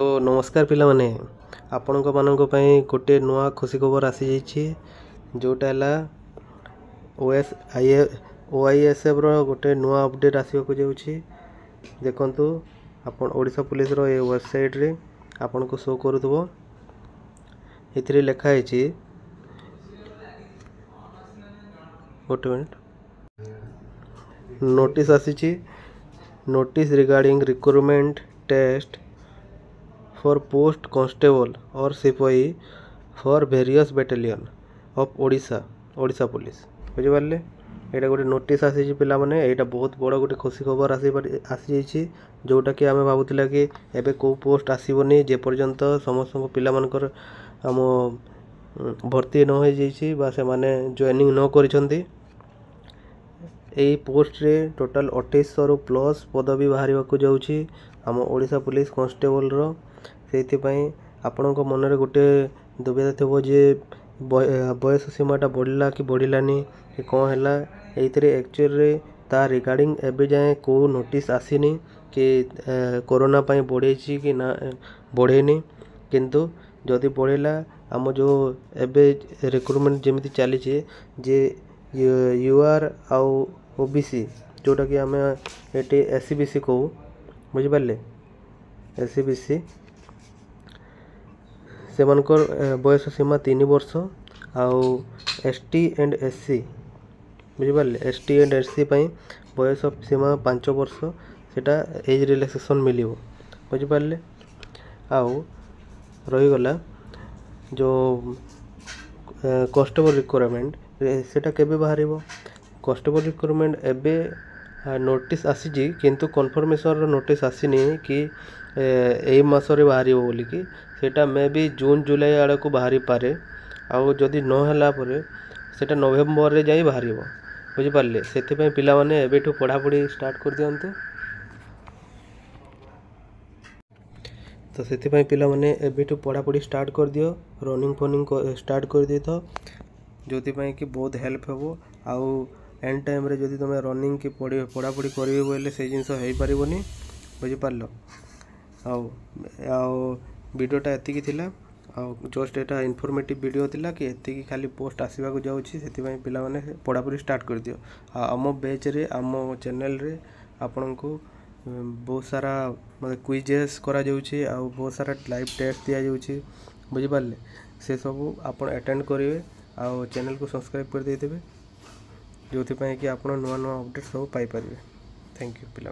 तो नमस्कार पिलामाने आपणक मानक पई गोटे नुआ खुशी खबर आसी जाइछि जोटा है OISF रो गोटे नुआ अपडेट आसवाक जाउछि। देखंतु आपण ओडिशा पुलिस रो ए वेबसाइट रे आपण को शो करूथबो। एथिरे लिखा है गोटे मिनट नोटिस आसी notice regarding recruitment test for post constable or सिपाही for various battalion of Odisha police बुझिपारे। यहाँ गोटे नोटिस आसी पिला माने यहाँ बहुत बड़ गोटे खुशी खबर आसी जाइए जोटा कि आम भावुला कि एबे को पोस्ट आसबनी जे पर्यंत समस्त पिला मानकर आम भर्ती न हो जाइए बा से माने जॉइनिंग न करिसेंती। यही पोस्ट रे टोटाल 2800 प्लस पदवी बाहर जाऊँगी आम ओडिशा पुलिस कांस्टेबल रो। से आपण मनरे गोटे दुविधा थो जे बयस सीमाटा बढ़ला कि बढ़लानी कि कौन है ये एक्चुअली ता रिगार्डिंग एबे जाए को नोटिस आसीनी कि कोरोना पाई बढ़े कि ना बढ़ेनी किंतु जदि बढ़ेला आम जो एबे रिक्रूटमेंट जमी चली जे यूआर आउ ओबीसी जोटा कि आम ये एससीबीसी कहू बुझिपारे। एससीबीसी से बयस सीमा 3 वर्ष आउ एसटी एंड एससी बुझिपारे। एसटी एंड एससी बयस सीमा 5 वर्ष सेटा एज रिलैक्सेशन मिल बुझिपारे। आउ रहीगला जो कांस्टेबल रिक्वायरमेंट सेटा केबे बाहर कांस्टेबल रिक्वायरमेंट एबे नोटिस आसी किंतु कन्फर्मेशन नोटिस आसीनी कि यही मासरे बाहर बोली कि सेटा मे भी जून जुलाई आड़ को बाहरी पारे आउ जदि नहला परे सेटा नवेम्बर रे जाई बाहर बुझिपारे। से पिला माने एबेठू पढ़ापढ़ी स्टार्ट कर दियंतु। तो से पिला माने एबेठू पढ़ापढ़ी स्टार्ट कर दियो रनिंग फनिंग स्टार्ट कर दी तो जो कि बहुत हेल्प हो। आउ एंड टाइम रे जदि तुम रनिंग की पढ़ापढ़ी करेंगे बोले से जिनस हो पारनी बुझिपार। आउ वीडियोटा एतिकी थिला आउ जस्ट एटा इनफॉर्मेटिव वीडियो थिला कि एतिकी खाली पोस्ट आसवा जाऊँगी से पिला माने पढ़ापढ़ी स्टार्ट कर दियो। आम बैच रे आम चैनल रे आपण को बहुत सारा मतलब क्विजेस करा जाउछि आउ बहुत सारा लाइव टेस्ट दिया जाउछि बुझिपारे। से सब आप अटेंड करेंगे आउ चैनल को सब्सक्राइब कर देते जो कि आप नुआ नुआ अपडेट सब पाई पारे। थैंक यू पिला।